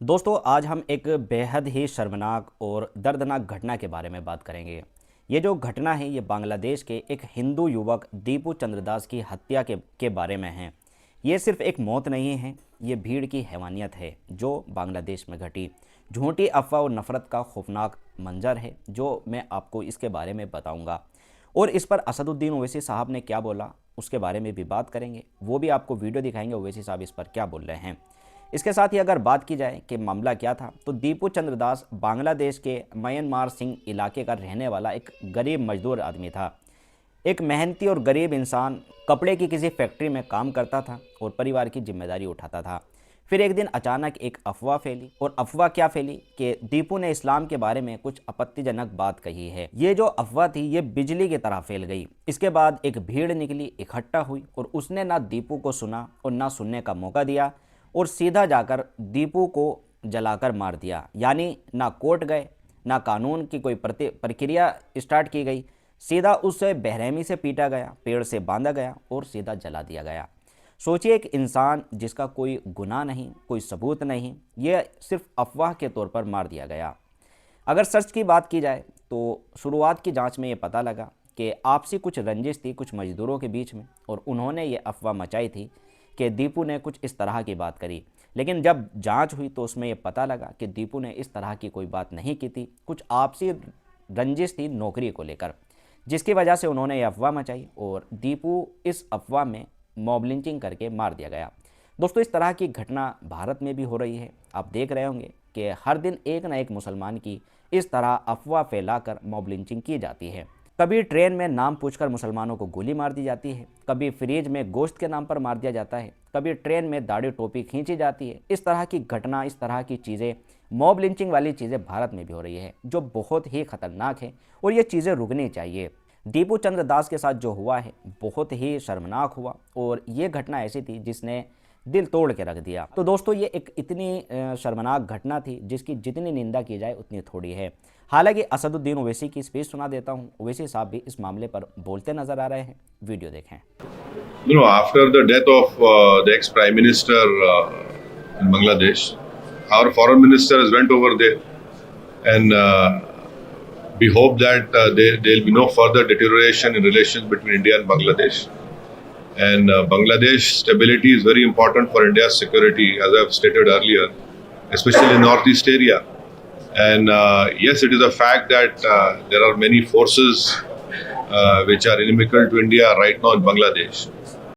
दोस्तों आज हम एक बेहद ही शर्मनाक और दर्दनाक घटना के बारे में बात करेंगे। ये जो घटना है ये बांग्लादेश के एक हिंदू युवक दीपू चंद्रदास की हत्या के बारे में है। ये सिर्फ एक मौत नहीं है, ये भीड़ की हैवानियत है जो बांग्लादेश में घटी। झूठी अफवाह और नफरत का खौफनाक मंजर है जो मैं आपको इसके बारे में बताऊंगा। और इस पर असदुद्दीन ओवैसी साहब ने क्या बोला उसके बारे में भी बात करेंगे, वो भी आपको वीडियो दिखाएंगे ओवैसी साहब इस पर क्या बोल रहे हैं। इसके साथ ही अगर बात की जाए कि मामला क्या था, तो दीपू चंद्रदास बांग्लादेश के म्यांमार सिंह इलाके का रहने वाला एक गरीब मजदूर आदमी था। एक मेहनती और गरीब इंसान कपड़े की किसी फैक्ट्री में काम करता था और परिवार की जिम्मेदारी उठाता था। फिर एक दिन अचानक एक अफवाह फैली, और अफवाह क्या फैली कि दीपू ने इस्लाम के बारे में कुछ आपत्तिजनक बात कही है। ये जो अफवाह थी ये बिजली की तरह फैल गई। इसके बाद एक भीड़ निकली, इकट्ठा हुई और उसने ना दीपू को सुना और ना सुनने का मौका दिया और सीधा जाकर दीपू को जलाकर मार दिया। यानी ना कोर्ट गए, ना कानून की कोई प्रक्रिया स्टार्ट की गई, सीधा उससे बेरहमी से पीटा गया, पेड़ से बांधा गया और सीधा जला दिया गया। सोचिए, एक इंसान जिसका कोई गुनाह नहीं, कोई सबूत नहीं, ये सिर्फ अफवाह के तौर पर मार दिया गया। अगर सच की बात की जाए तो शुरुआत की जांच में ये पता लगा कि आपसी कुछ रंजिश थी कुछ मजदूरों के बीच में, और उन्होंने ये अफवाह मचाई थी कि दीपू ने कुछ इस तरह की बात करी। लेकिन जब जांच हुई तो उसमें ये पता लगा कि दीपू ने इस तरह की कोई बात नहीं की थी। कुछ आपसी रंजिश थी नौकरी को लेकर, जिसकी वजह से उन्होंने ये अफवाह मचाई और दीपू इस अफवाह में मॉब लिंचिंग करके मार दिया गया। दोस्तों, इस तरह की घटना भारत में भी हो रही है। आप देख रहे होंगे कि हर दिन एक ना एक मुसलमान की इस तरह अफवाह फैलाकर मॉब लिंचिंग की जाती है। कभी ट्रेन में नाम पूछकर मुसलमानों को गोली मार दी जाती है, कभी फ्रिज में गोश्त के नाम पर मार दिया जाता है, कभी ट्रेन में दाढ़ी टोपी खींची जाती है। इस तरह की घटना, इस तरह की चीज़ें, मॉब लिंचिंग वाली चीज़ें भारत में भी हो रही है जो बहुत ही खतरनाक है और ये चीज़ें रुकनी चाहिए। दीपू चंद्र दास के साथ जो हुआ है बहुत ही शर्मनाक हुआ और ये घटना ऐसी थी जिसने दिल तोड़ के रख दिया। तो दोस्तों, ये एक इतनी शर्मनाक घटना थी जिसकी जितनी निंदा की जाए उतनी थोड़ी है। हालांकि असदुद्दीन ओवैसी की स्पीच सुना देता हूं। ओवैसी साहब भी इस मामले पर बोलते नजर आ रहे हैं, वीडियो देखें। After the death of the ex-prime minister in Bangladesh, our foreign minister has went over there, and we hope that there will be no further deterioration in relations between India and Bangladesh. And Bangladesh stability is very important for India's security, as I have stated earlier, especially in northeast area. And yes, it is a fact that there are many forces which are inimical to India right now in Bangladesh.